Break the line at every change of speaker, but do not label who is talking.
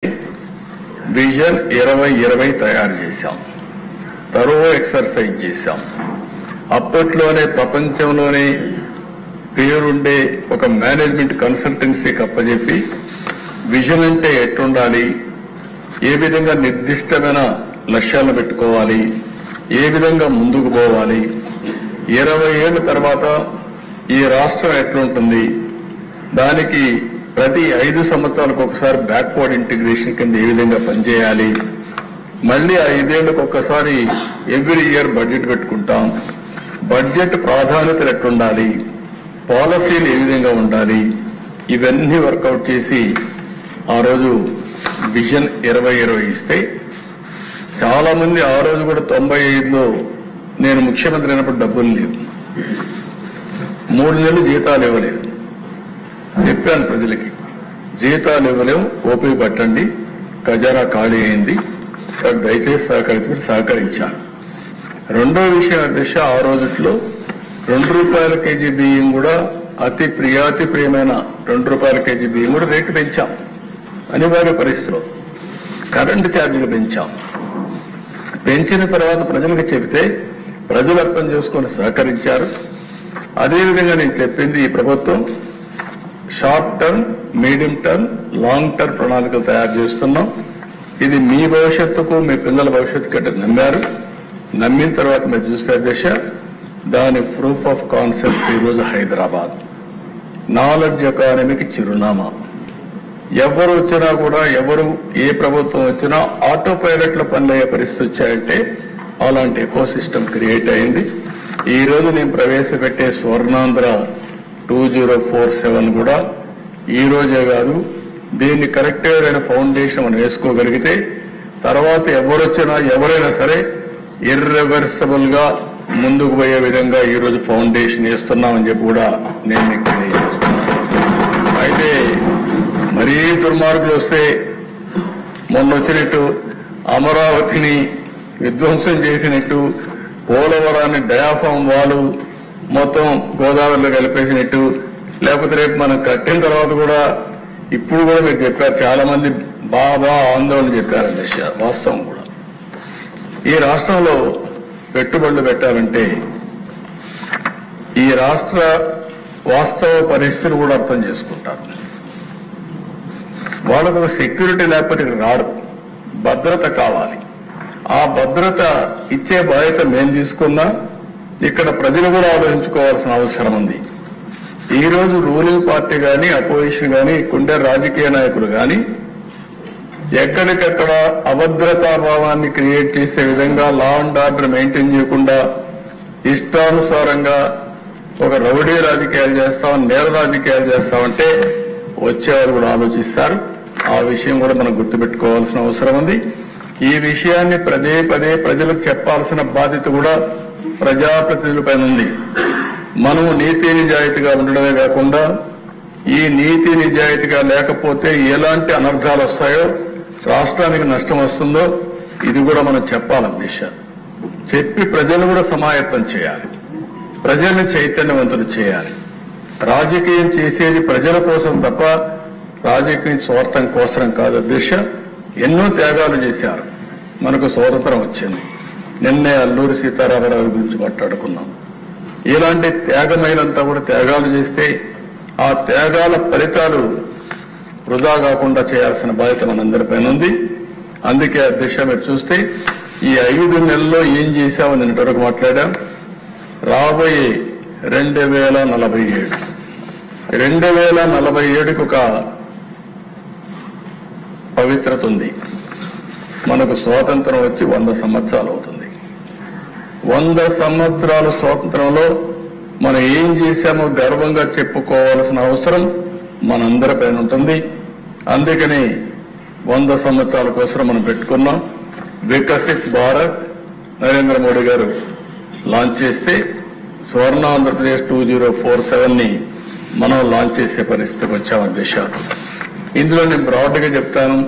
Vision 2020 తయారు చేశాం. తరో exercise చేశాం. అప్పట్లోనే ప్రపంచంలోనే పేరుండే ఒక మేనేజ్మెంట్ కన్సల్టెన్సీకి అప్పచెప్పి విజన్ అంటే ఎట్లుండాలి, ఏ విధంగా నిర్దిష్టమైన లక్ష్యాలను పెట్టుకోవాలి, ఏ విధంగా ముందుకు పోవాలి, 20 ఏళ్ల తర్వాత ఈ రాష్ట్రం ఎట్లుంటుంది, దానికి ప్రతి 5 సంవత్సరాలకు ఒకసారి బ్యాక్వర్డ్ ఇంటిగ్రేషన్ కింద ఏ విధంగా పనిచేయాలి, మళ్లీ 5 ఏళ్లకు ఒక్కసారి ఎవ్రీ ఇయర్ బడ్జెట్ పెట్టుకుంటాం, బడ్జెట్ ప్రాధాన్యతలు ఎట్లుండాలి, పాలసీలు ఏ విధంగా ఉండాలి, ఇవన్నీ వర్కౌట్ చేసి ఆ రోజు విజన్ 2020 ఇస్తే చాలా మంది ఆ రోజు కూడా 95లో నేను ముఖ్యమంత్రి అయినప్పుడు డబ్బులు లేవు, 3 నెలలు జీతాలు ఇవ్వలేదు. చెప్పాను ప్రజలకి, జీతాలు ఇవ్వలేము, ఓపిక పట్టండి, ఖజానా ఖాళీ అయింది, దయచేసి సహకరించాను. రెండో విషయం అధ్యక్ష, ఆ రోజుట్లో ₹2 కేజీ బియ్యం కూడా అతి ప్రియమైన ₹2 కేజీ బియ్యం కూడా రేటు పెంచాం. అనివార్య పరిస్థితిలో కరెంటు ఛార్జీలు పెంచాం. పెంచిన తర్వాత ప్రజలకు చెబితే ప్రజలు అర్థం చేసుకొని సహకరించారు. అదేవిధంగా నేను చెప్పింది, ఈ ప్రభుత్వం short term, medium term, long term ప్రణాళికలు తయారు చేస్తున్నాం. ఇది మీ భవిష్యత్తుకు, మీ పిల్లల భవిష్యత్తు కంటే నమ్మారు. నమ్మిన తర్వాత మీరు చూస్తే దశ దాని ప్రూఫ్ ఆఫ్ కాన్సెప్ట్ ఈరోజు హైదరాబాద్ నాలెడ్జ్ ఎకానమీకి చిరునామా. ఎవరు వచ్చినా కూడా, ఏ ప్రభుత్వం వచ్చినా ఆటో పైలట్ లో పనులయ్యే పరిస్థితి వచ్చాయంటే అలాంటి ఎకో సిస్టమ్ క్రియేట్ అయింది. ఈ రోజు నేను ప్రవేశపెట్టే స్వర్ణాంధ్ర 2047 కూడా ఈ రోజే కాదు, దీన్ని కరెక్ట్గా ఫౌండేషన్ మనం వేసుకోగలిగితే తర్వాత ఎవరైనా సరే ఇర్రివర్సిబుల్ గా ముందుకు పోయే విధంగా ఈ రోజు ఫౌండేషన్ వేస్తున్నామని చెప్పి కూడా నేను మీకు తెలియజేస్తున్నాను. అయితే మరీ దుర్మార్గులు వస్తే మొన్న వచ్చినట్టు అమరావతిని విధ్వంసం చేసినట్టు, పోలవరాన్ని డయాఫామ్ వాలు మొత్తం గోదావరిలో కలిపేసినట్టు, లేకపోతే రేపు మనం కట్టిన తర్వాత కూడా ఇప్పుడు కూడా మీరు చెప్పారు, చాలా మంది బాగా ఆందోళన చెప్పారండి. వాస్తవం కూడా ఈ రాష్ట్రంలో పెట్టుబడులు పెట్టాలంటే ఈ రాష్ట్ర వాస్తవ పరిస్థితులు కూడా అర్థం చేసుకుంటారు. వాళ్ళకు ఒక సెక్యూరిటీ లేకపోతే రాడు, భద్రత కావాలి. ఆ భద్రత ఇచ్చే బాధ్యత మేము తీసుకున్నా ఇక్కడ ప్రజలు కూడా ఆలోచించుకోవాల్సిన అవసరం ఉంది. ఈ రోజు రూలింగ్ పార్టీ కానీ, అపోజిషన్ కానీ, ఇక్కడుండే రాజకీయ నాయకులు కానీ ఎక్కడికెక్కడ అభద్రతాభావాన్ని క్రియేట్ చేసే విధంగా, లా అండ్ ఆర్డర్ మెయింటైన్ చేయకుండా ఇష్టానుసారంగా ఒక రౌడీ రాజకీయాలు చేస్తాం, నేర రాజకీయాలు చేస్తామంటే వచ్చేవారు కూడా ఆలోచిస్తారు. ఆ విషయం కూడా మనం గుర్తుపెట్టుకోవాల్సిన అవసరం ఉంది. ఈ విషయాన్ని పదే ప్రజలకు చెప్పాల్సిన బాధ్యత కూడా ప్రజాప్రతినిధులపైన ఉంది. మనము నీతి నిజాయితీగా ఉండడమే కాకుండా ఈ నీతి నిజాయితీగా లేకపోతే ఎలాంటి అనర్థాలు వస్తాయో, రాష్ట్రానికి నష్టం వస్తుందో ఇది కూడా మనం చెప్పాలన్న చెప్పి ప్రజలు కూడా సమాయత్తం చేయాలి, ప్రజల్ని చైతన్యవంతులు చేయాలి. రాజకీయం చేసేది ప్రజల కోసం తప్ప రాజకీయ స్వార్థం కోసం కాదు. అధ్యక్ష, ఎన్నో త్యాగాలు చేశారు, మనకు స్వాతంత్రం వచ్చింది. నిన్నే అల్లూరి సీతారామరావు గురించి మాట్లాడుకున్నాం. ఇలాంటి త్యాగమైనంతా కూడా త్యాగాలు చేస్తే ఆ త్యాగాల ఫలితాలు వృధా కాకుండా చేయాల్సిన బాధ్యత మనందరిపైన ఉంది. అందుకే అధ్యక్ష, మీరు చూస్తే ఈ 5 నెలల్లో ఏం చేశామని ఇంతవరకు మాట్లాడాం. రాబోయే 2047కి ఒక పవిత్రత ఉంది. మనకు స్వాతంత్రం వచ్చి 100 సంవత్సరాలు అవుతుంది. 100 సంవత్సరాల స్వాతంత్రంలో మనం ఏం చేశామో గర్వంగా చెప్పుకోవాల్సిన అవసరం మనందరిపైన ఉంటుంది. అందుకని 100 సంవత్సరాల కోసం మనం పెట్టుకున్నాం. వికసిత్ భారత్ నరేంద్ర మోడీ గారు లాంచ్ చేస్తే స్వర్ణ ఆంధ్రప్రదేశ్ 2047ని మనం లాంచ్ చేసే పరిస్థితికి వచ్చాం అధ్యక్ష. ఇందులో నేను బ్రాడ్గా చెప్తాను.